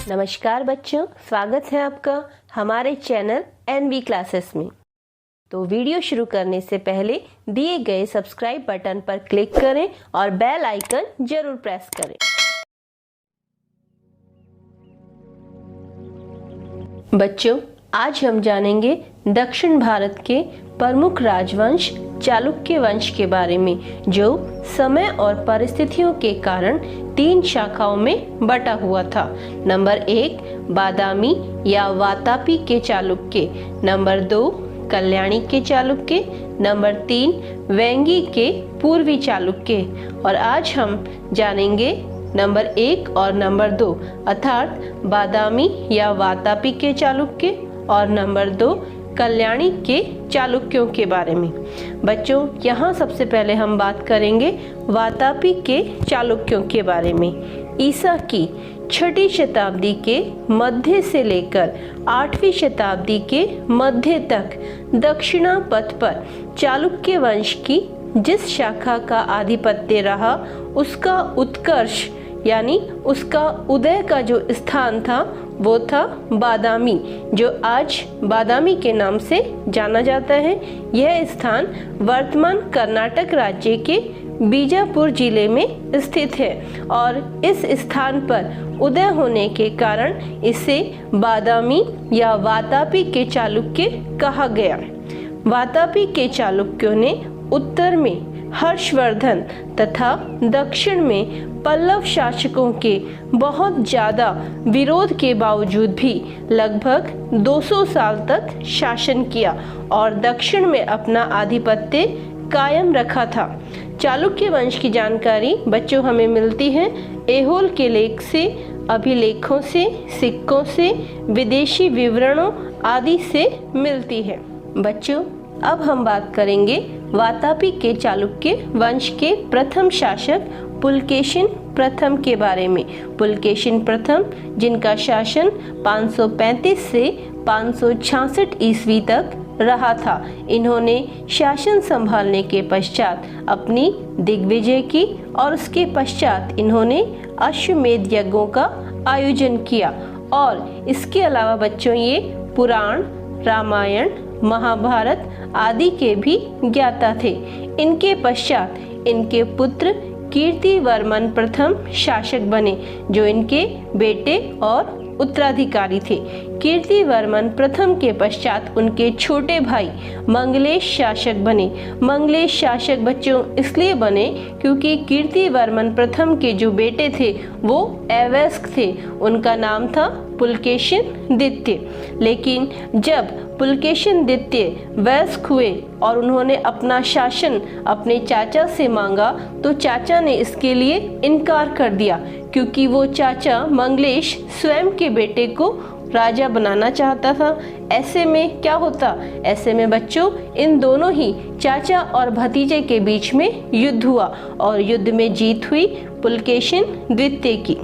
नमस्कार बच्चों, स्वागत है आपका हमारे चैनल एनवी क्लासेस में। तो वीडियो शुरू करने से पहले दिए गए सब्सक्राइब बटन पर क्लिक करें और बेल आइकन जरूर प्रेस करें। बच्चों, आज हम जानेंगे दक्षिण भारत के प्रमुख राजवंश चालुक्य वंश के बारे में, जो समय और परिस्थितियों के कारण 3 शाखाओं में बटा हुआ था। नंबर 1 बादामी या वातापी के चालुक्य, नंबर 2 कल्याणी के चालुक्य, नंबर 3 वेंगी के पूर्वी चालुक्य। और आज हम जानेंगे नंबर 1 और नंबर 2 अर्थात बादामी या वातापी के चालुक्य और नंबर 2 कल्याणी के चालुक्यों के बारे में। बच्चों, यहाँ सबसे पहले हम बात करेंगे वातापी के चालुक्यों के बारे में। ईसा की 6ठी शताब्दी के मध्य से लेकर 8वीं शताब्दी के मध्य तक दक्षिणा पथ पर चालुक्य वंश की जिस शाखा का आधिपत्य रहा, उसका उत्कर्ष यानी उसका उदय का जो स्थान था वो था बादामी, जो आज बादामी के नाम से जाना जाता है। यह स्थान वर्तमान कर्नाटक राज्य के बीजापुर जिले में स्थित है और इस स्थान पर उदय होने के कारण इसे बादामी या वातापी के चालुक्य कहा गया। वातापी के चालुक्यों ने उत्तर में हर्षवर्धन तथा दक्षिण में पल्लव शासकों के बहुत ज़्यादा विरोध के बावजूद भी लगभग 200 साल तक शासन किया और दक्षिण में अपना आधिपत्य कायम रखा था। चालुक्य वंश की जानकारी बच्चों हमें मिलती है ऐहोल के लेख से, अभिलेखों से, सिक्कों से, विदेशी विवरणों आदि से मिलती है। बच्चों, अब हम बात करेंगे वातापी के चालुक्य वंश के प्रथम शासक पुलकेशिन प्रथम के बारे में। पुलकेशिन प्रथम, जिनका शासन 535 से 566 ईस्वी तक रहा था, इन्होंने शासन संभालने के पश्चात अपनी दिग्विजय की और उसके पश्चात इन्होंने अश्वमेध यज्ञों का आयोजन किया। और इसके अलावा बच्चों ये पुराण, रामायण, महाभारत आदि के भी ज्ञाता थे। इनके पश्चात इनके पुत्र कीर्तिवर्मन प्रथम शासक बने, जो इनके बेटे और उत्तराधिकारी थे। कीर्तिवर्मन प्रथम के पश्चात उनके छोटे भाई मंगलेश शासक बने। मंगलेश शासक बच्चों इसलिए बने क्योंकि कीर्तिवर्मन प्रथम के जो बेटे थे वो अवयस्क थे, उनका नाम था पुलकेशिन द्वितीय। लेकिन जब पुलकेशिन द्वितीय वयस्क हुए और उन्होंने अपना शासन अपने चाचा से मांगा, तो चाचा ने इसके लिए इनकार कर दिया, क्योंकि वो चाचा मंगलेश स्वयं के बेटे को राजा बनाना चाहता था। ऐसे में क्या होता, ऐसे में बच्चों इन दोनों ही चाचा और भतीजे के बीच में युद्ध हुआ और युद्ध में जीत हुई पुलकेशिन द्वितीय की।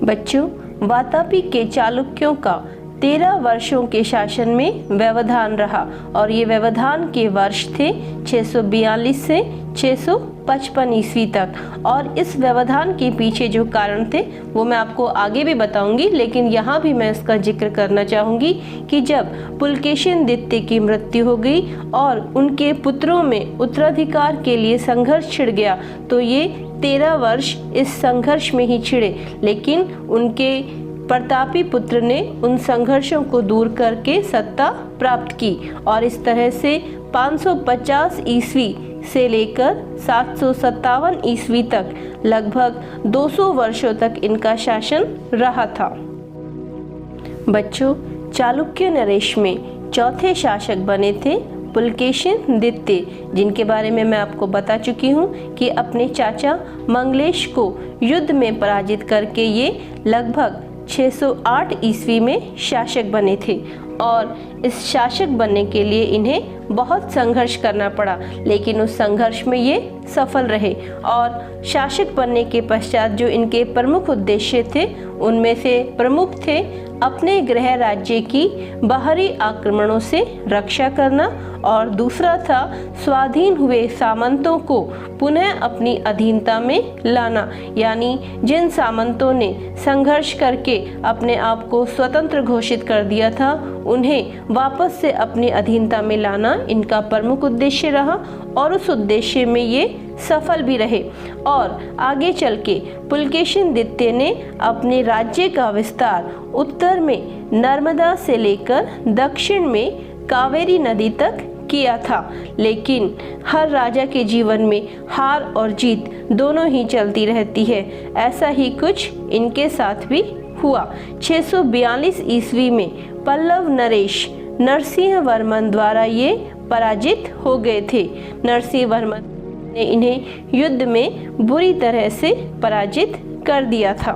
बच्चों, वातापी के चालुक्यों का 13 वर्षों के शासन में व्यवधान रहा और ये व्यवधान के वर्ष थे 642 से 655 ईस्वी तक। और इस व्यवधान के पीछे जो कारण थे वो मैं आपको आगे भी बताऊंगी, लेकिन यहाँ भी मैं इसका जिक्र करना चाहूँगी कि जब पुलकेशिन द्वितीय की मृत्यु हो गई और उनके पुत्रों में उत्तराधिकार के लिए संघर्ष छिड़ गया, तो ये 13 वर्ष इस संघर्ष में ही छिड़े। लेकिन उनके प्रतापी पुत्र ने उन संघर्षों को दूर करके सत्ता प्राप्त की और इस तरह से 550 ईस्वी से लेकर 757 ईस्वी तक लगभग 200 वर्षों तक इनका शासन रहा था। बच्चों, चालुक्य नरेश में चौथे शासक बने थे पुलकेशिन द्वितीय, जिनके बारे में मैं आपको बता चुकी हूँ कि अपने चाचा मंगलेश को युद्ध में पराजित करके ये लगभग 608 ईस्वी में शासक बने थे। और इस शासक बनने के लिए इन्हें बहुत संघर्ष करना पड़ा, लेकिन उस संघर्ष में ये सफल रहे। और शासक बनने के पश्चात जो इनके प्रमुख उद्देश्य थे उनमें से प्रमुख थे अपने गृह राज्य की बाहरी आक्रमणों से रक्षा करना, और दूसरा था स्वाधीन हुए सामंतों को पुनः अपनी अधीनता में लाना, यानी जिन सामंतों ने संघर्ष करके अपने आप को स्वतंत्र घोषित कर दिया था उन्हें वापस से अपनी अधीनता में लाना इनका प्रमुख उद्देश्य रहा, और उस उद्देश्य में ये सफल भी रहे। और आगे चल के पुलकेशिन द्वितीय ने अपने राज्य का विस्तार उत्तर में नर्मदा से लेकर दक्षिण में कावेरी नदी तक किया था। लेकिन हर राजा के जीवन में हार और जीत दोनों ही चलती रहती है। ऐसा ही कुछ इनके साथ भी हुआ। 642 ईस्वी में पल्लव नरेश नरसिंह वर्मन द्वारा ये पराजित हो गए थे। नरसिंह वर्मन ने इन्हें युद्ध में बुरी तरह से पराजित कर दिया था।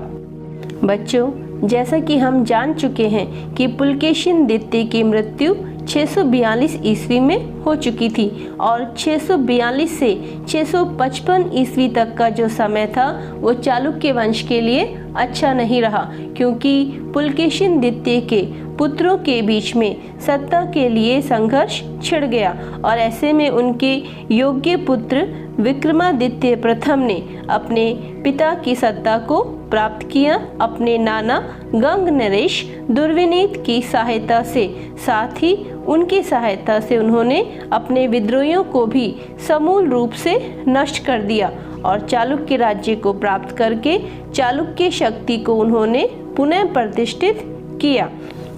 बच्चों, जैसा कि हम जान चुके हैं कि पुलकेशिन द्वितीय की मृत्यु 642 ईस्वी में हो चुकी थी, और 642 से 655 ईस्वी तक का जो समय था वो चालुक्य वंश के लिए अच्छा नहीं रहा, क्योंकि पुलकेशिन द्वितीय के पुत्रों के बीच में सत्ता के लिए संघर्ष छिड़ गया, और ऐसे में उनके योग्य पुत्र विक्रमादित्य प्रथम ने अपने पिता की सत्ता को प्राप्त किया अपने नाना गंग नरेश दुर्विनीत की सहायता से। साथ ही उनकी सहायता से उन्होंने अपने विद्रोहियों को भी समूल रूप से नष्ट कर दिया, और चालुक्य राज्य को प्राप्त करके चालुक्य शक्ति को उन्होंने पुनः प्रतिष्ठित किया।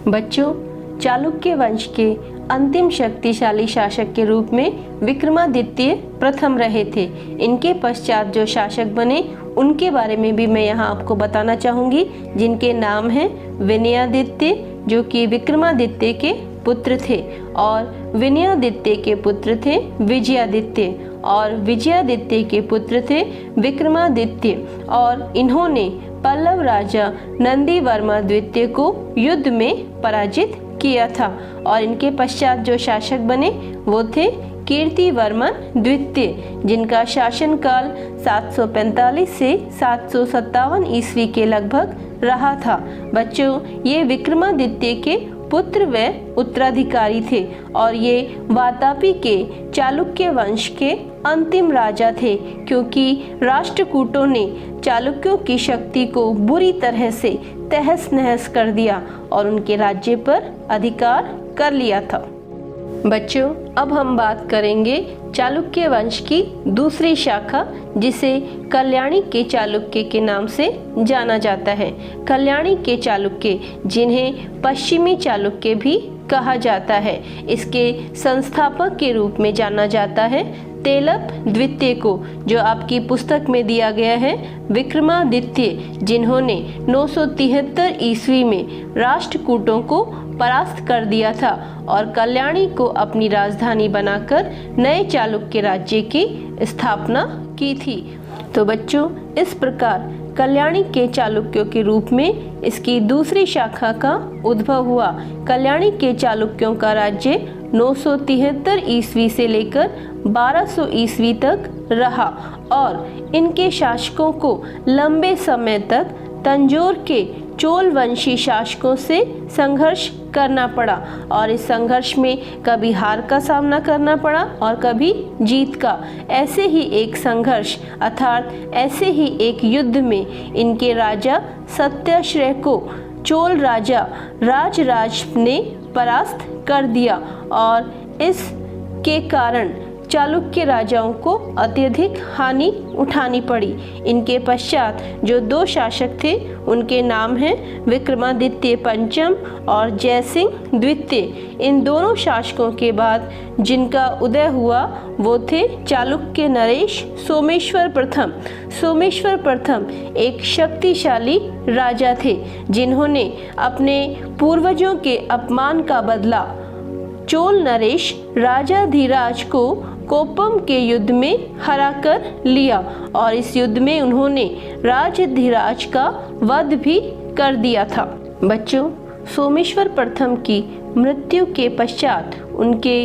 बच्चों, चालुक्य वंश के अंतिम शक्तिशाली शासक के रूप में विक्रमादित्य प्रथम रहे थे। इनके पश्चात जो शासक बने उनके बारे में भी मैं यहाँ आपको बताना चाहूँगी, जिनके नाम हैं विनयादित्य, जो कि विक्रमादित्य के पुत्र थे, और विनयादित्य के पुत्र थे विजयादित्य, और विजयादित्य के पुत्र थे विक्रमादित्य, और इन्होंने पल्लव राजा नंदी वर्मा द्वितीय को युद्ध में पराजित किया था। और इनके पश्चात जो शासक बने वो थे कीर्ति वर्मन द्वितीय, जिनका शासनकाल 745 से 757 ईस्वी के लगभग रहा था। बच्चों, ये विक्रमादित्य के पुत्र व उत्तराधिकारी थे, और ये वातापी के चालुक्य वंश के अंतिम राजा थे, क्योंकि राष्ट्रकूटों ने चालुक्यों की शक्ति को बुरी तरह से तहस नहस कर दिया और उनके राज्य पर अधिकार कर लिया था। बच्चों, अब हम बात करेंगे चालुक्य वंश की दूसरी शाखा, जिसे कल्याणी के चालुक्य के नाम से जाना जाता है। कल्याणी के चालुक्य, जिन्हें पश्चिमी चालुक्य भी कहा जाता है, इसके संस्थापक के रूप में जाना जाता है तेलप द्वितीय को, जो आपकी पुस्तक में दिया गया है विक्रमादित्य, जिन्होंने 973 ईस्वी में राष्ट्रकूटों को परास्त कर दिया था और कल्याणी को अपनी राजधानी बनाकर नए चालुक्य राज्य की स्थापना की थी। तो बच्चों, इस प्रकार कल्याणी के चालुक्यों के रूप में इसकी दूसरी शाखा का उद्भव हुआ। कल्याणी के चालुक्यों का राज्य 973 ईस्वी से लेकर 1200 ईस्वी तक रहा, और इनके शासकों को लंबे समय तक तंजौर के चोल वंशी शासकों से संघर्ष करना पड़ा, और इस संघर्ष में कभी हार का सामना करना पड़ा और कभी जीत का। ऐसे ही एक संघर्ष अर्थात ऐसे ही एक युद्ध में इनके राजा सत्याश्रय को चोल राजा राजराज ने परास्त कर दिया, और इसके कारण चालुक्य राजाओं को अत्यधिक हानि उठानी पड़ी। इनके पश्चात जो दो शासक थे उनके नाम हैं विक्रमादित्य पंचम और जयसिंह द्वितीय। इन दोनों शासकों के बाद जिनका उदय हुआ वो थे चालुक्य नरेश सोमेश्वर प्रथम। सोमेश्वर प्रथम एक शक्तिशाली राजा थे, जिन्होंने अपने पूर्वजों के अपमान का बदला चोल नरेश राजाधिराज को कोप्पम के युद्ध में हराकर लिया, और इस युद्ध में उन्होंने राजाधिराज का वध भी कर दिया था। बच्चों, सोमेश्वर प्रथम की मृत्यु के पश्चात उनके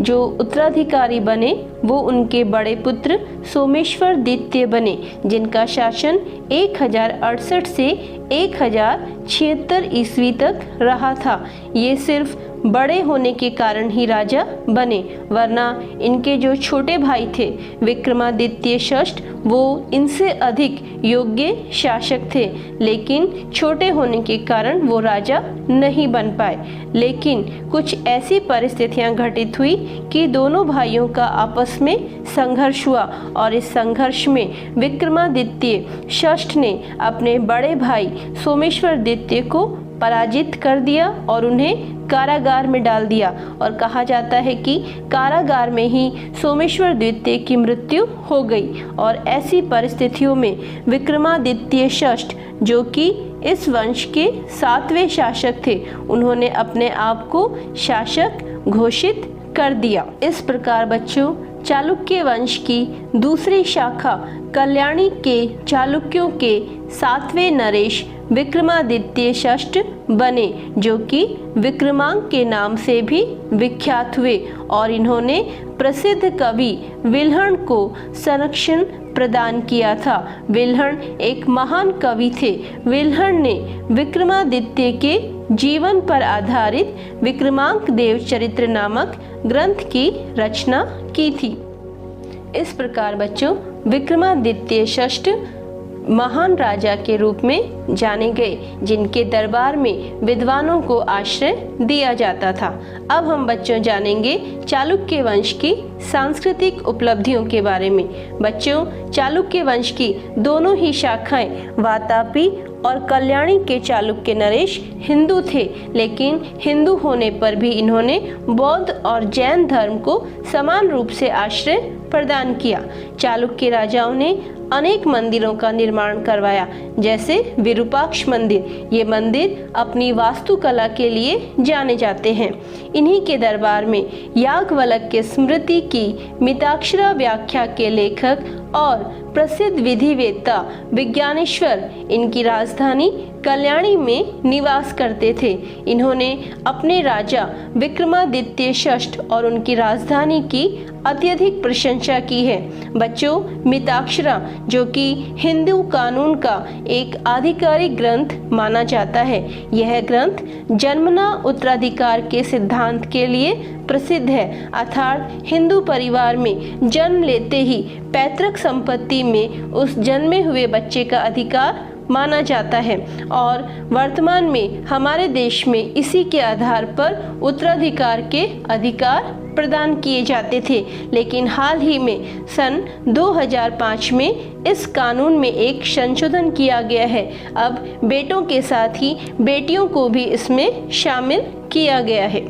जो उत्तराधिकारी बने वो उनके बड़े पुत्र सोमेश्वर द्वितीय बने, जिनका शासन 1068 से 1076 ईस्वी तक रहा था। ये सिर्फ बड़े होने के कारण ही राजा बने, वरना इनके जो छोटे भाई थे विक्रमादित्य षष्ठ वो इनसे अधिक योग्य शासक थे, लेकिन छोटे होने के कारण वो राजा नहीं बन पाए। लेकिन कुछ ऐसी परिस्थितियां घटित हुई कि दोनों भाइयों का आपस में संघर्ष हुआ और इस संघर्ष में विक्रमादित्य षष्ठ ने अपने बड़े भाई सोमेश्वर द्वितीय को पराजित कर दिया और उन्हें कारागार में डाल दिया, और कहा जाता है कि कारागार में ही सोमेश्वर द्वितीय की मृत्यु हो गई। और ऐसी परिस्थितियों में विक्रमादित्य षष्ठ, जो कि इस वंश के 7वें शासक थे, उन्होंने अपने आप को शासक घोषित कर दिया। इस प्रकार बच्चों, चालुक्य वंश की दूसरी शाखा कल्याणी के चालुक्यों के 7वें नरेश विक्रमादित्य षष्ठ बने, जो कि विक्रमांक के नाम से भी विख्यात हुए, और इन्होंने प्रसिद्ध कवि विल्हण को संरक्षण प्रदान किया था। विल्हण एक महान कवि थे। विल्हण ने विक्रमादित्य के जीवन पर आधारित विक्रमांक देव चरित्र नामक ग्रंथ की रचना की थी। इस प्रकार बच्चों, विक्रमादित्य षष्ठ महान राजा के रूप में जाने गए, जिनके दरबार में विद्वानों को आश्रय दिया जाता था। अब हम बच्चों जानेंगे चालुक्य वंश की सांस्कृतिक उपलब्धियों के बारे में। बच्चों, चालुक्य वंश की दोनों ही शाखाएं वातापी और कल्याणी के चालुक्य नरेश हिंदू थे, लेकिन हिंदू होने पर भी इन्होंने बौद्ध और जैन धर्म को समान रूप से आश्रय प्रदान किया। चालुक्य राजाओं ने अनेक मंदिरों का निर्माण करवाया, जैसे विरूपाक्ष मंदिर। ये मंदिर अपनी वास्तुकला के लिए जाने जाते हैं। इन्हीं के दरबार में याज्ञवल्क्य स्मृति की मिताक्षरा व्याख्या के लेखक और प्रसिद्ध विधिवेत्ता विज्ञानेश्वर इनकी राजधानी कल्याणी में निवास करते थे। इन्होंने अपने राजा विक्रमादित्य षष्ठ और उनकी राजधानी की अत्यधिक प्रशंसा की है। बच्चों, मिताक्षरा, जो कि हिंदू कानून का एक आधिकारिक ग्रंथ माना जाता है, यह ग्रंथ जन्मना उत्तराधिकार के सिद्धांत के लिए प्रसिद्ध है, अर्थात हिंदू परिवार में जन्म लेते ही पैतृक संपत्ति में उस जन्मे हुए बच्चे का अधिकार माना जाता है, और वर्तमान में हमारे देश में इसी के आधार पर उत्तराधिकार के अधिकार प्रदान किए जाते थे। लेकिन हाल ही में सन 2005 में इस कानून में एक संशोधन किया गया है। अब बेटों के साथ ही बेटियों को भी इसमें शामिल किया गया है।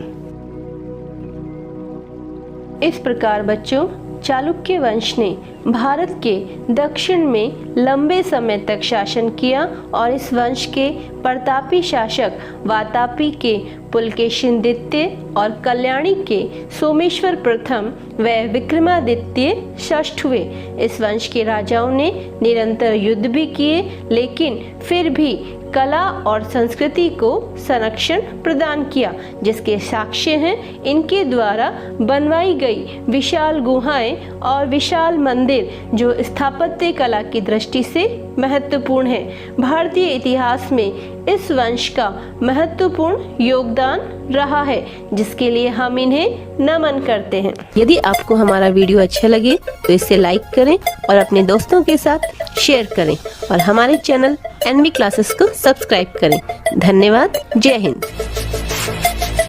इस प्रकार बच्चों, चालुक्य वंश ने भारत के दक्षिण में लंबे समय तक शासन किया, और इस वंश के प्रतापी शासक वातापी के पुलकेशिन द्वितीय और कल्याणी के सोमेश्वर प्रथम व विक्रमादित्य षष्ठ हुए। इस वंश के राजाओं ने निरंतर युद्ध भी किए, लेकिन फिर भी कला और संस्कृति को संरक्षण प्रदान किया, जिसके साक्ष्य हैं इनके द्वारा बनवाई गई विशाल गुहाएं और विशाल मंदिर, जो स्थापत्य कला की दृष्टि से महत्वपूर्ण है। भारतीय इतिहास में इस वंश का महत्वपूर्ण योगदान रहा है, जिसके लिए हम इन्हें नमन करते हैं। यदि आपको हमारा वीडियो अच्छा लगे तो इसे लाइक करें और अपने दोस्तों के साथ शेयर करें, और हमारे चैनल एनवी क्लासेस को सब्सक्राइब करें। धन्यवाद। जय हिंद।